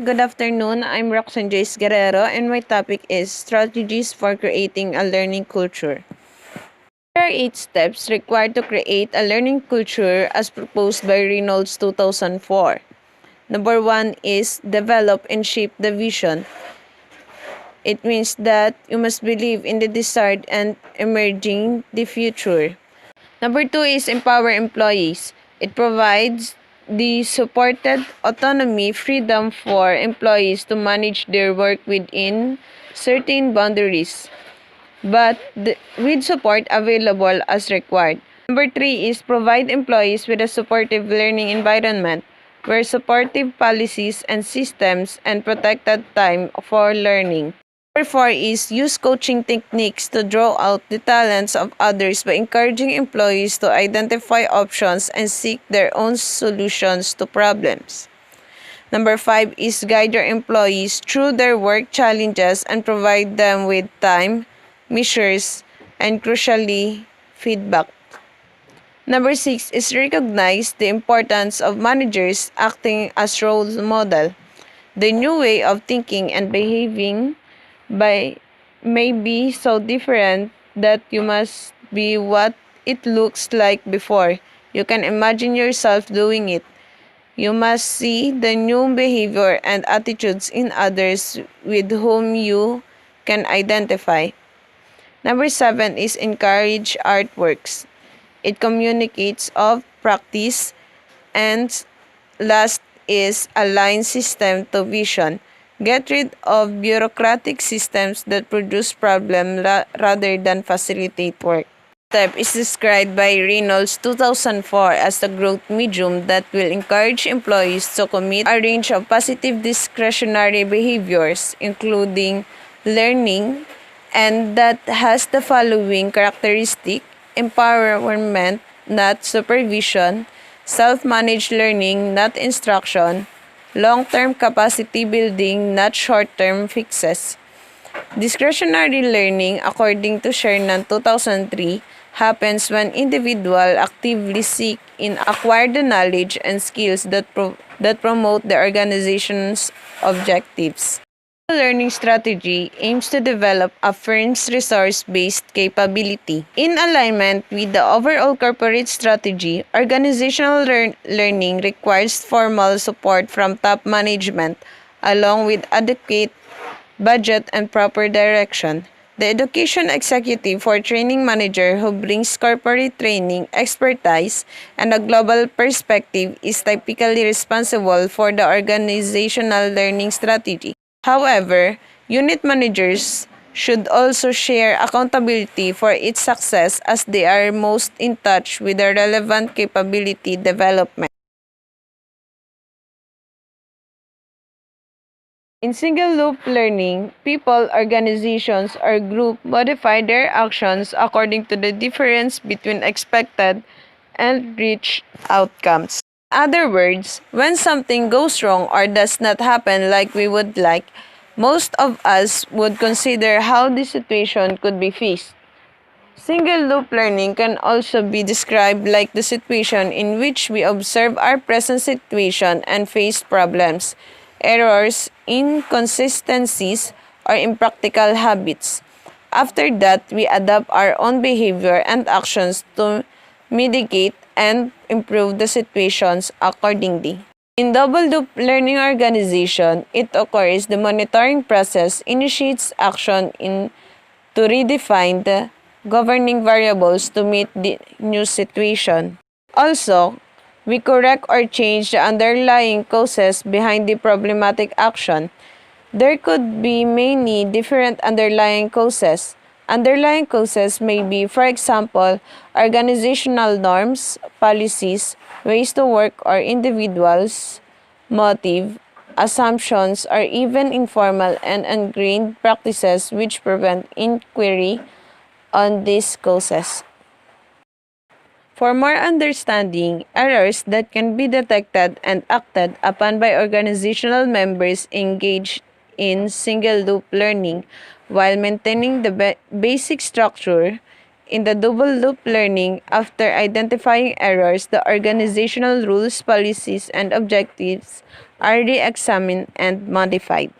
Good afternoon. I'm Roxanne Joyce Guerrero, and my topic is strategies for creating a learning culture. There are 8 steps required to create a learning culture as proposed by Reynolds 2004. Number 1 is develop and shape the vision. It means that you must believe in the desired and emerging the future. Number 2 is empower employees. It provides the supported autonomy, freedom for employees to manage their work within certain boundaries, but with support available as required. Number 3 is provide employees with a supportive learning environment where supportive policies and systems and protected time for learning. Number 4 is use coaching techniques to draw out the talents of others by encouraging employees to identify options and seek their own solutions to problems. Number 5 is guide your employees through their work challenges and provide them with time, measures, and crucially, feedback. Number 6 is recognize the importance of managers acting as role model. The new way of thinking and behaving may be so different that you must be what it looks like before you can imagine yourself doing it. You must see the new behavior and attitudes in others with whom you can identify. Number 7 is encourage artworks. It communicates of practice. And last is align system to vision. Get rid of bureaucratic systems that produce problems rather than facilitate work. Step is described by Reynolds 2004 as the growth medium that will encourage employees to commit a range of positive discretionary behaviors, including learning, and that has the following characteristic: empowerment, not supervision; self-managed learning, not instruction; long-term capacity building, not short-term fixes. Discretionary learning, according to Sherman 2003, happens when individuals actively seek and acquire the knowledge and skills that promote the organization's objectives. The learning strategy aims to develop a firm's resource-based capability. In alignment with the overall corporate strategy, organizational learning requires formal support from top management, along with adequate budget and proper direction. The education executive or training manager who brings corporate training, expertise, and a global perspective is typically responsible for the organizational learning strategy. However, unit managers should also share accountability for its success as they are most in touch with the relevant capability development. In single-loop learning, people, organizations, or groups modify their actions according to the difference between expected and reached outcomes. In other words, when something goes wrong or does not happen like we would like, most of us would consider how the situation could be fixed. Single-loop learning can also be described like the situation in which we observe our present situation and face problems, errors, inconsistencies, or impractical habits. After that, we adapt our own behavior and actions to mitigate and improve the situations accordingly. In double-loop learning organization, it occurs the monitoring process initiates action to redefine the governing variables to meet the new situation. Also, we correct or change the underlying causes behind the problematic action. There could be many different underlying causes. Underlying causes may be, for example, organizational norms, policies, ways to work, or individuals' motive, assumptions, or even informal and ingrained practices which prevent inquiry on these causes. For more understanding, errors that can be detected and acted upon by organizational members engaged in single-loop learning while maintaining the basic structure. In the double-loop learning, after identifying errors, the organizational rules, policies, and objectives are re examined and modified.